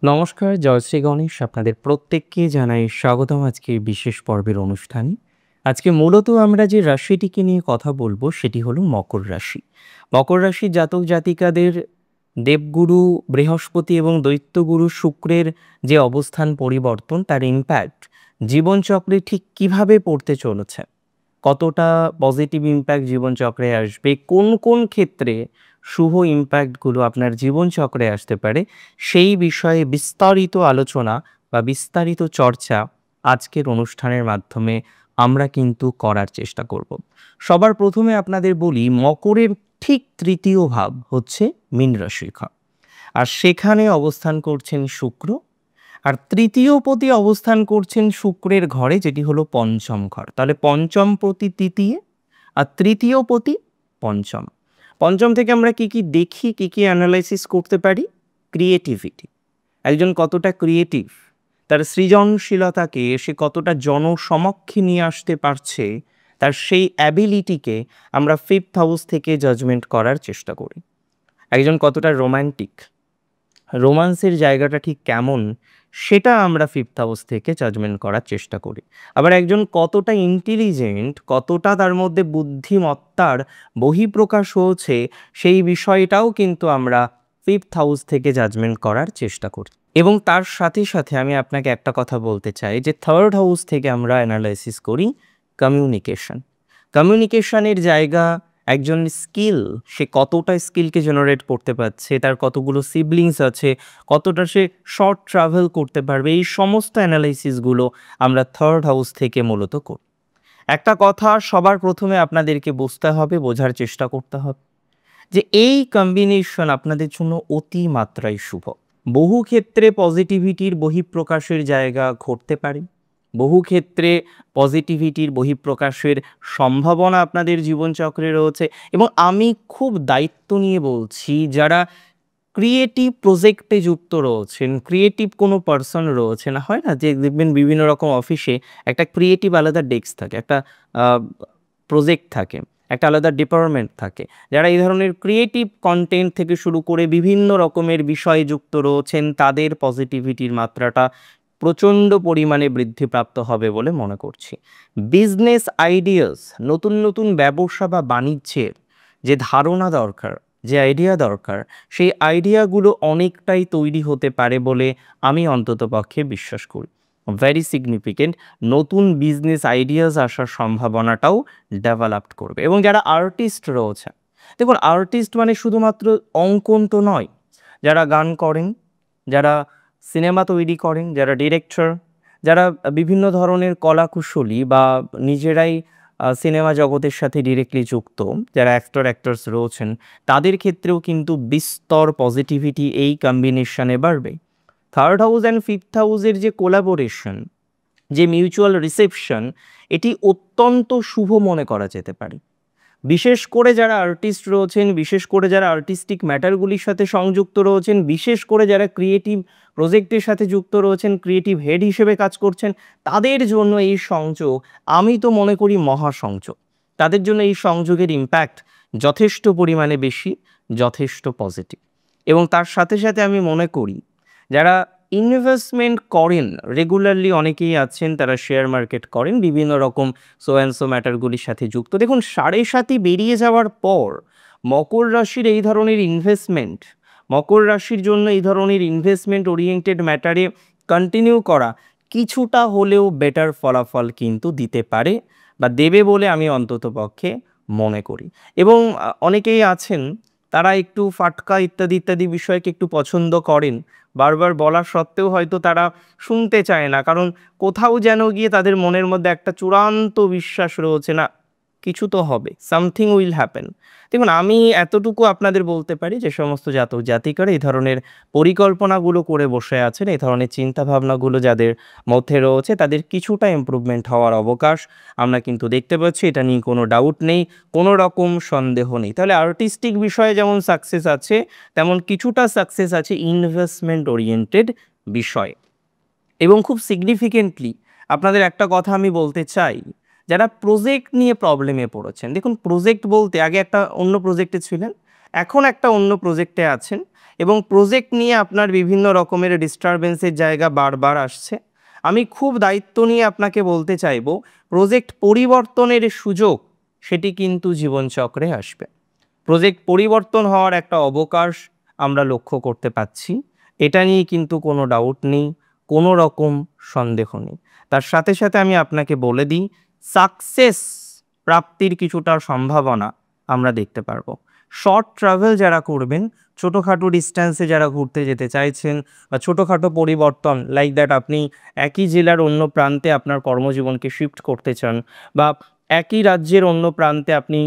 নমস্কার, জয়শ্রী গণেশ। আপনাদের প্রত্যেককে জানাই স্বাগতম আজকের বিশেষ পর্বের অনুষ্ঠানে। আজকে মূলত আমরা যে রাশিটিকে নিয়ে কথা বলবো সেটি হলো মকর রাশি। মকর রাশির জাতক জাতিকাদের দেবগুরু বৃহস্পতি এবং দৈত্যগুরু শুক্রের যে অবস্থান পরিবর্তন তার ইমপ্যাক্ট জীবনচক্রে ঠিক কিভাবে পড়তে চলেছে, কতটা পজিটিভ ইমপ্যাক্ট জীবনচক্রে আসবে, কোন কোন ক্ষেত্রে শুভ ইমপ্যাক্টগুলো আপনার জীবনচক্রে আসতে পারে, সেই বিষয়ে বিস্তারিত আলোচনা বা বিস্তারিত চর্চা আজকের অনুষ্ঠানের মাধ্যমে আমরা কিন্তু করার চেষ্টা করব। সবার প্রথমে আপনাদের বলি, মকরের ঠিক তৃতীয় ভাব হচ্ছে মীন রাশির ঘর, আর সেখানে অবস্থান করছেন শুক্র। আর তৃতীয় পতি অবস্থান করছেন শুক্রের ঘরে, যেটি হলো পঞ্চম ঘর। তাহলে পঞ্চম প্রতি তৃতীয় আর তৃতীয় পতি পঞ্চম। পঞ্চম থেকে আমরা কি কি দেখি, কি কি অ্যানালাইসিস করতে পারি? ক্রিয়েটিভিটি, একজন কতটা ক্রিয়েটিভ, তার সৃজনশীলতাকে সে কতটা জনসমক্ষে নিয়ে আসতে পারছে, তার সেই অ্যাবিলিটিকে আমরা ফিফথ হাউস থেকে জাজমেন্ট করার চেষ্টা করি। একজন কতটা রোম্যান্টিক, রোমান্সের জায়গাটা ঠিক কেমন, সেটা আমরা ফিফথ হাউস থেকে জাজমেন্ট করার চেষ্টা করি। আবার একজন কতটা ইন্টেলিজেন্ট, কতটা তার মধ্যে বুদ্ধিমত্তার বহিঃপ্রকাশ হয়েছে, সেই বিষয়টাও কিন্তু আমরা ফিফথ হাউস থেকে জাজমেন্ট করার চেষ্টা করি। এবং তার সাথে সাথে আমি আপনাকে একটা কথা বলতে চাই যে থার্ড হাউস থেকে আমরা অ্যানালাইসিস করি কমিউনিকেশন। কমিউনিকেশনের জায়গা, একজন স্কিল, সে কতটা স্কিলকে জেনারেট করতে পারছে, তার কতগুলো সিবলিংস আছে, কতটা সে শর্ট ট্রাভেল করতে পারবে, এই সমস্ত অ্যানালাইসিসগুলো আমরা থার্ড হাউস থেকে মূলত করি। একটা কথা সবার প্রথমে আপনাদেরকে বুঝতে হবে, বোঝার চেষ্টা করতে হবে যে এই কম্বিনেশন আপনাদের জন্য অতিমাত্রায় শুভ। বহু ক্ষেত্রে পজিটিভিটির বহিঃপ্রকাশের জায়গা ঘটতে পারে, বহু ক্ষেত্রে পজিটিভিটির বহিঃপ্রকাশের সম্ভাবনা আপনাদের জীবনচক্রে রয়েছে। এবং আমি খুব দায়িত্ব নিয়ে বলছি, যারা ক্রিয়েটিভ প্রজেক্টে যুক্ত রয়েছেন, ক্রিয়েটিভ কোনো পার্সন রয়েছেন, হয় না যে দেখবেন বিভিন্ন রকম অফিসে একটা ক্রিয়েটিভ আলাদা ডেস্ক থাকে, একটা প্রজেক্ট থাকে, একটা আলাদা ডিপার্টমেন্ট থাকে। যারা এই ধরনের ক্রিয়েটিভ কন্টেন্ট থেকে শুরু করে বিভিন্ন রকমের বিষয়ে যুক্ত রয়েছেন, তাদের পজিটিভিটির মাত্রাটা প্রচণ্ড পরিমাণে বৃদ্ধিপ্রাপ্ত হবে বলে মনে করছি। বিজনেস আইডিয়াস, নতুন নতুন ব্যবসা বা বাণিজ্যের যে ধারণা দরকার, যে আইডিয়া দরকার, সেই আইডিয়াগুলো অনেকটাই তৈরি হতে পারে বলে আমি অন্ততপক্ষে বিশ্বাস করি। ভেরি সিগনিফিকেন্ট নতুন বিজনেস আইডিয়াস আসার সম্ভাবনাটাও ডেভেলপড করবে। এবং যারা আর্টিস্ট রয়েছে, দেখুন আর্টিস্ট মানে শুধুমাত্র অঙ্কন তো নয়, যারা গান করেন, যারা সিনেমা তৈরি করেন, যারা ডিরেক্টর, যারা বিভিন্ন ধরনের কলাকুশলী বা নিজেরাই সিনেমা জগতের সাথে ডিরেক্টলি যুক্ত, যারা অ্যাক্টর্স রয়েছেন, তাদের ক্ষেত্রেও কিন্তু বিস্তর পজিটিভিটি এই কম্বিনেশনে বাড়বে। থার্ড হাউস অ্যান্ড ফিফথ হাউসের যে কোলাবোরেশন, যে মিউচুয়াল রিসেপশন, এটি অত্যন্ত শুভ মনে করা যেতে পারে। বিশেষ করে যারা আর্টিস্ট রয়েছেন, বিশেষ করে যারা আর্টিস্টিক ম্যাটারগুলির সাথে সংযুক্ত রয়েছেন, বিশেষ করে যারা ক্রিয়েটিভ প্রজেক্টের সাথে যুক্ত রয়েছেন, ক্রিয়েটিভ হেড হিসেবে কাজ করছেন, তাদের জন্য এই সংযোগ আমি তো মনে করি মহাসংযোগ। তাদের জন্য এই সংযোগের ইম্প্যাক্ট যথেষ্ট পরিমাণে বেশি, যথেষ্ট পজিটিভ। এবং তার সাথে সাথে আমি মনে করি যারা ইনভেস্টমেন্ট করেন রেগুলারলি, অনেকেই আছেন তারা শেয়ার মার্কেট করেন, বিভিন্ন রকম সো অ্যান্ড সো ম্যাটারগুলির সাথে যুক্ত। দেখুন 7.5 বেরিয়ে যাওয়ার পর মকর রাশির এই ধরনের ইনভেস্টমেন্ট, মকর রাশির জন্য এই ধরনের ইনভেস্টমেন্ট ওরিয়েন্টেড ম্যাটারে কন্টিনিউ করা কিছুটা হলেও বেটার ফলাফল কিন্তু দিতে পারে বা দেবে বলে আমি অন্ততপক্ষে মনে করি। এবং অনেকেই আছেন তারা একটু ফাটকা ইত্যাদি ইত্যাদি বিষয়কে একটু পছন্দ করেন, বারবার বলা সত্ত্বেও হয়তো তারা শুনতে চায় না, কারণ কোথাও যেন গিয়ে তাদের মনের মধ্যে একটা চূড়ান্ত বিশ্বাস রয়েছে, না কিছু তো হবে, সামথিং উইল হ্যাপেন। দেখুন আমি এতটুকু আপনাদের বলতে পারি, যে সমস্ত জাতক জাতিকারা এই ধরনের পরিকল্পনাগুলো করে বসে আছেন, এই ধরনের চিন্তাভাবনাগুলো যাদের মধ্যে রয়েছে, তাদের কিছুটা ইমপ্রুভমেন্ট হওয়ার অবকাশ আমরা কিন্তু দেখতে পাচ্ছি। এটা নিয়ে কোনো ডাউট নেই, কোনো রকম সন্দেহ নেই। তাহলে আর্টিস্টিক বিষয়ে যেমন সাকসেস আছে, তেমন কিছুটা সাকসেস আছে ইনভেস্টমেন্ট ওরিয়েন্টেড বিষয়। এবং খুব সিগনিফিকেন্টলি আপনাদের একটা কথা আমি বলতে চাই, যারা প্রজেক্ট নিয়ে প্রবলেমে পড়েছেন, দেখুন প্রজেক্ট বলতে আগে একটা অন্য প্রজেক্টে ছিলেন, এখন একটা অন্য প্রজেক্টে আছেন এবং প্রজেক্ট নিয়ে আপনার বিভিন্ন রকমের ডিস্টারবেন্সের জায়গা বারবার আসছে। আমি খুব দায়িত্ব নিয়ে আপনাকে বলতে চাইব, প্রজেক্ট পরিবর্তনের সুযোগ সেটি কিন্তু জীবনচক্রে আসবে। প্রজেক্ট পরিবর্তন হওয়ার একটা অবকাশ আমরা লক্ষ্য করতে পাচ্ছি, এটা নিয়ে কিন্তু কোনো ডাউট নেই, কোনো রকম সন্দেহ নেই। তার সাথে সাথে আমি আপনাকে বলে দিই, সাকসেস প্রাপ্তির কিছুটা সম্ভাবনা আমরা দেখতে পারবো। শর্ট ট্রাভেল যারা করবেন, ছোটোখাটো ডিস্ট্যান্সে যারা ঘুরতে যেতে চাইছেন বা ছোটোখাটো পরিবর্তন লাইক দ্যাট, আপনি একই জেলার অন্য প্রান্তে আপনার কর্মজীবনকে শিফট করতে চান, বা একই রাজ্যের অন্য প্রান্তে আপনি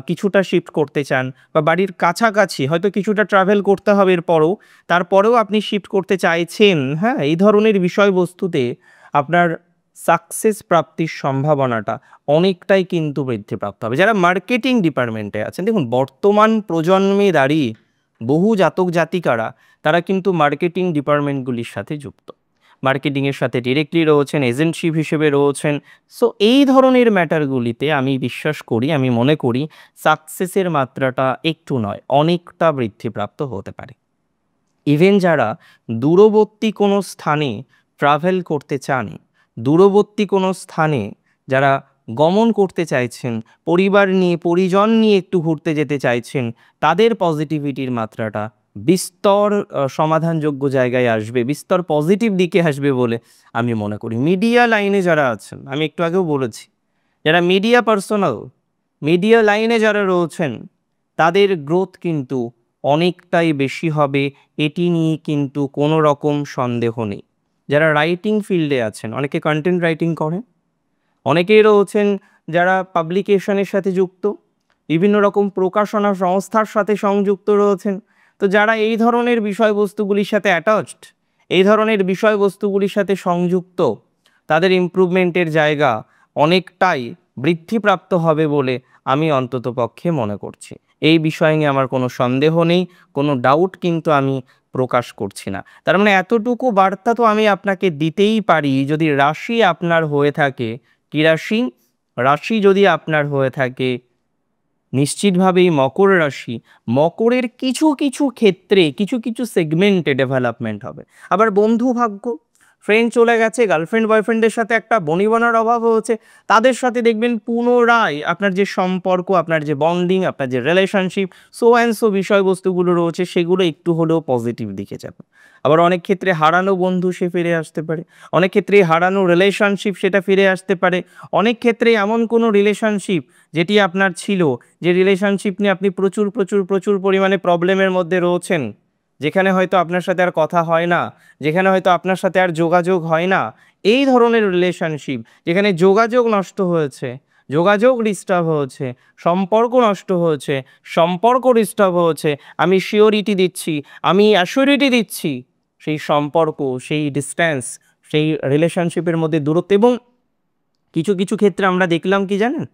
কিছুটা শিফট করতে চান, বা বাড়ির কাছাকাছি হয়তো কিছুটা ট্রাভেল করতে হবে এরপরও, তারপরেও আপনি শিফট করতে চাইছেন, হ্যাঁ, এই ধরনের বিষয়বস্তুতে আপনার সাকসেস প্রাপ্তির সম্ভাবনাটা অনেকটাই কিন্তু বৃদ্ধিপ্রাপ্ত হবে। যারা মার্কেটিং ডিপার্টমেন্টে আছেন, দেখুন বর্তমান প্রজন্মে দাঁড়িয়ে বহু জাতক জাতিকারা তারা কিন্তু মার্কেটিং ডিপার্টমেন্টগুলির সাথে যুক্ত, মার্কেটিংয়ের সাথে ডিরেক্টলি রয়েছেন, এজেন্টশিপ হিসেবে রয়েছেন। সো এই ধরনের ম্যাটারগুলিতে আমি বিশ্বাস করি, আমি মনে করি সাকসেসের মাত্রাটা একটু নয়, অনেকটা বৃদ্ধিপ্রাপ্ত হতে পারে। ইভেন যারা দূরবর্তী কোনো স্থানে ট্রাভেল করতে চান, দূরবর্তী কোনো স্থানে যারা গমন করতে চাইছেন, পরিবার নিয়ে পরিজন নিয়ে একটু ঘুরতে যেতে চাইছেন, তাদের পজিটিভিটির মাত্রাটা বিস্তর সমাধানযোগ্য জায়গায় আসবে, বিস্তর পজিটিভ দিকে আসবে বলে আমি মনে করি। মিডিয়া লাইনে যারা আছেন, আমি একটু আগেও বলেছি, যারা মিডিয়া পার্সোনাল, মিডিয়া লাইনে যারা রয়েছেন, তাদের গ্রোথ কিন্তু অনেকটাই বেশি হবে, এটি নিয়ে কিন্তু কোনো রকম সন্দেহ নেই। যারা রাইটিং ফিল্ডে আছেন, অনেকে কন্টেন্ট রাইটিং করেন, অনেকেই রয়েছেন যারা পাবলিকেশনের সাথে যুক্ত, বিভিন্ন রকম প্রকাশনা সংস্থার সাথে সংযুক্ত রয়েছেন। তো যারা এই ধরনের বিষয়বস্তুগুলির সাথে অ্যাটাচড, এই ধরনের বিষয়বস্তুগুলির সাথে সংযুক্ত, তাদের ইমপ্রুভমেন্টের জায়গা অনেকটাই বৃদ্ধিপ্রাপ্ত হবে বলে আমি অন্ততপক্ষে মনে করছি। এই বিষয় নিয়ে আমার কোনো সন্দেহ নেই, কোনো ডাউট কিন্তু আমি প্রকাশ করছি না। তার মানে এতটুকু বার্তা তো আমি আপনাকে দিতেই পারি, যদি রাশি আপনার হয়ে থাকে, কি রাশি? রাশি যদি আপনার হয়ে থাকে নিশ্চিতভাবেই মকর রাশি, মকরের কিছু কিছু ক্ষেত্রে কিছু কিছু সেগমেন্টে ডেভেলপমেন্ট হবে। আবার বন্ধু ভাগ্য, ফ্রেন্ড চলে গেছে, গার্লফ্রেন্ড বয়ফ্রেন্ডের সাথে একটা বনিবনার অভাব হয়েছে, তাদের সাথে দেখবেন পুনরায় আপনার যে সম্পর্ক, আপনার যে বন্ডিং, আপনার যে রিলেশনশিপ, সো অ্যান্ড সো বিষয়বস্তুগুলো রয়েছে, সেগুলো একটু হলেও পজিটিভ দিকে যাবে। আবার অনেক ক্ষেত্রে হারানো বন্ধু সে ফিরে আসতে পারে, অনেক ক্ষেত্রে হারানো রিলেশনশিপ সেটা ফিরে আসতে পারে, অনেক ক্ষেত্রে এমন কোনো রিলেশনশিপ যেটি আপনার ছিল, যে রিলেশনশিপ নিয়ে আপনি প্রচুর প্রচুর প্রচুর পরিমাণে প্রবলেমের মধ্যে রয়েছেন, যেখানে হয়তো আপনার সাথে আর কথা হয় না, যেখানে হয়তো আপনার সাথে আর যোগাযোগ হয় না, এই ধরনের রিলেশনশিপ যেখানে যোগাযোগ নষ্ট হয়েছে, যোগাযোগ ডিস্টার্ব হয়েছে, সম্পর্ক নষ্ট হয়েছে, সম্পর্ক ডিস্টার্ব হয়েছে, আমি শিওরিটি দিচ্ছি, আমি অ্যাসিউরিটি দিচ্ছি, সেই সম্পর্ক, সেই ডিস্ট্যান্স, সেই রিলেশনশিপের মধ্যে দূরত্ব, এবং কিছু কিছু ক্ষেত্রে আমরা দেখলাম কি জানেন,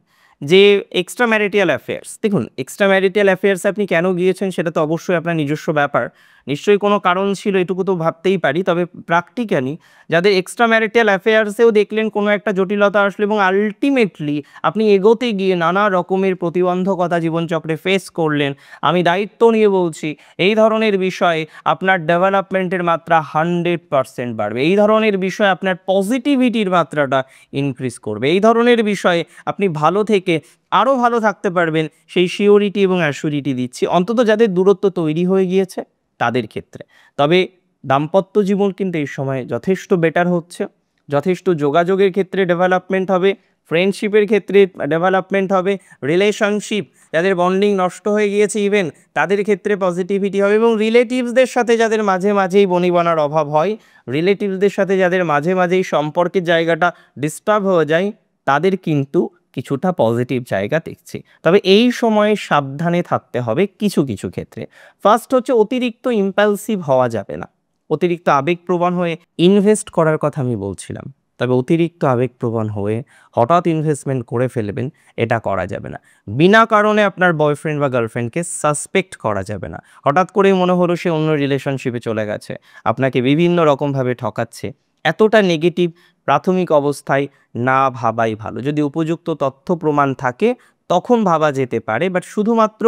যে এক্সট্রা ম্যারিটাল অ্যাফেয়ার্স, দেখুন এক্সট্রা ম্যারিটাল অ্যাফেয়ার্স আপনি কেন গিয়েছেন সেটা তো অবশ্যই আপনার নিজস্ব ব্যাপার, নিশ্চয়ই কোনো কারণ ছিল, এটুকু তো ভাবতেই পারি। তবে প্র্যাকটিক্যালি যাদের এক্সট্রা ম্যারিটাল অ্যাফেয়ার্সেও দেখলেন কোনো একটা জটিলতা আসলো, এবং আলটিমেটলি আপনি এগোতে গিয়ে নানা রকমের প্রতিবন্ধকতা জীবনচক্রে ফেস করলেন, আমি দায়িত্ব নিয়ে বলছি, এই ধরনের বিষয়ে আপনার ডেভেলপমেন্টের মাত্রা 100% বাড়বে, এই ধরনের বিষয়ে আপনার পজিটিভিটির মাত্রাটা ইনক্রিজ করবে, এই ধরনের বিষয়ে আপনি ভালো থেকে আরও ভালো থাকতে পারবেন, সেই সিওরিটি এবং অ্যাসিউরিটি দিচ্ছি, অন্তত যাদের দূরত্ব তৈরি হয়ে গিয়েছে তাদের ক্ষেত্রে। তবে দাম্পত্য জীবন কিন্তু এই সময় যথেষ্ট বেটার হচ্ছে, যথেষ্ট যোগাযোগের ক্ষেত্রে ডেভেলপমেন্ট হবে, ফ্রেন্ডশিপের ক্ষেত্রে ডেভেলপমেন্ট হবে, রিলেশনশিপ যাদের বন্ডিং নষ্ট হয়ে গিয়েছে ইভেন তাদের ক্ষেত্রে পজিটিভিটি হবে, এবং রিলেটিভসদের সাথে যাদের মাঝে মাঝেই বনিবনার অভাব হয়, রিলেটিভসদের সাথে যাদের মাঝে মাঝেই সম্পর্কের জায়গাটা ডিস্টার্ব হয়ে যায়, তাদের কিন্তু কিছুটা পজিটিভ জায়গা দেখছি। তবে এই সময়ে সাবধানে থাকতে হবে কিছু কিছু ক্ষেত্রে। ফার্স্ট হচ্ছে, অতিরিক্ত ইম্পালসিভ হওয়া যাবে না, অতিরিক্ত আবেগপ্রবণ হয়ে ইনভেস্ট করার কথা আমি বলছিলাম, তবে অতিরিক্ত আবেগপ্রবণ হয়ে হঠাৎ ইনভেস্টমেন্ট করে ফেলবেন, এটা করা যাবে না। বিনা কারণে আপনার বয়ফ্রেন্ড বা গার্লফ্রেন্ডকে সাসপেক্ট করা যাবে না, হঠাৎ করেই মনে হলো সে অন্য রিলেশনশিপে চলে গেছে, আপনাকে বিভিন্ন রকমভাবে ঠকাচ্ছে, এতটা নেগেটিভ প্রাথমিক অবস্থায় না ভাবাই ভালো। যদি উপযুক্ত তথ্য প্রমাণ থাকে তখন ভাবা যেতে পারে। বাট শুধুমাত্র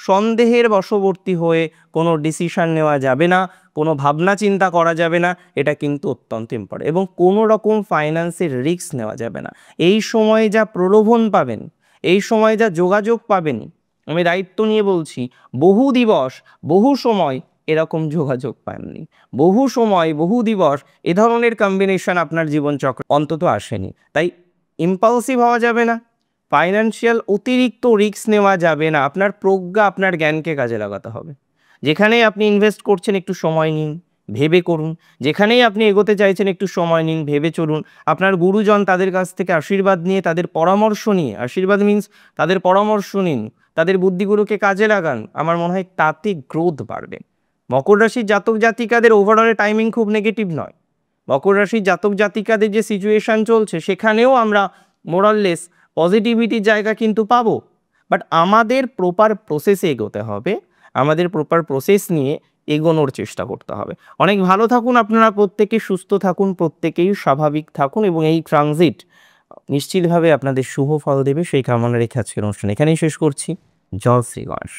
সন্দেহের বশবর্তী হয়ে কোনো ডিসিশন নেওয়া যাবে না, কোনো ভাবনা চিন্তা করা যাবে না, এটা কিন্তু অত্যন্ত ইম্পর্টেন্ট। এবং কোনো রকম ফাইন্যান্সের রিস্ক নেওয়া যাবে না। এই সময়ে যা প্রলোভন পাবেন, এই সময় যা যোগাযোগ পাবেন, আমি দায়িত্ব নিয়ে বলছি, বহু দিবস বহু সময় এরকম যোগাযোগ পাননি, বহু সময় বহু দিবস এ ধরনের কম্বিনেশন আপনার জীবনচক্র অন্তত আসেনি। তাই ইম্পালসিভ হওয়া যাবে না, ফাইন্যান্সিয়াল অতিরিক্ত রিস্ক নেওয়া যাবে না, আপনার প্রজ্ঞা আপনার জ্ঞানকে কাজে লাগাতে হবে। যেখানেই আপনি ইনভেস্ট করছেন একটু সময় নিন, ভেবে করুন। যেখানেই আপনি এগোতে চাইছেন একটু সময় নিন, ভেবে চলুন। আপনার গুরুজন, তাদের কাছ থেকে আশীর্বাদ নিয়ে, তাদের পরামর্শ নিয়ে, আশীর্বাদ মিন্স তাদের পরামর্শ নিন, তাদের বুদ্ধিগুলোকে কাজে লাগান। আমার মনে হয় তাতে গ্রোথ বাড়বে। মকর রাশির জাতক জাতিকাদের ওভারঅলে টাইমিং খুব নেগেটিভ নয়। মকর রাশির জাতক জাতিকাদের যে সিচুয়েশান চলছে সেখানেও আমরা মোরাললেস পজিটিভিটির জায়গা কিন্তু পাবো। বাট আমাদের প্রপার প্রসেসে এগোতে হবে, আমাদের প্রপার প্রসেস নিয়ে এগোনোর চেষ্টা করতে হবে। অনেক ভালো থাকুন আপনারা, প্রত্যেকে সুস্থ থাকুন, প্রত্যেকেই স্বাভাবিক থাকুন এবং এই ট্রানজিট নিশ্চিতভাবে আপনাদের শুভ ফল দেবে সেই কামনা রেখে আজকের অনুষ্ঠান এখানেই শেষ করছি। জয় শ্রী গণেশ।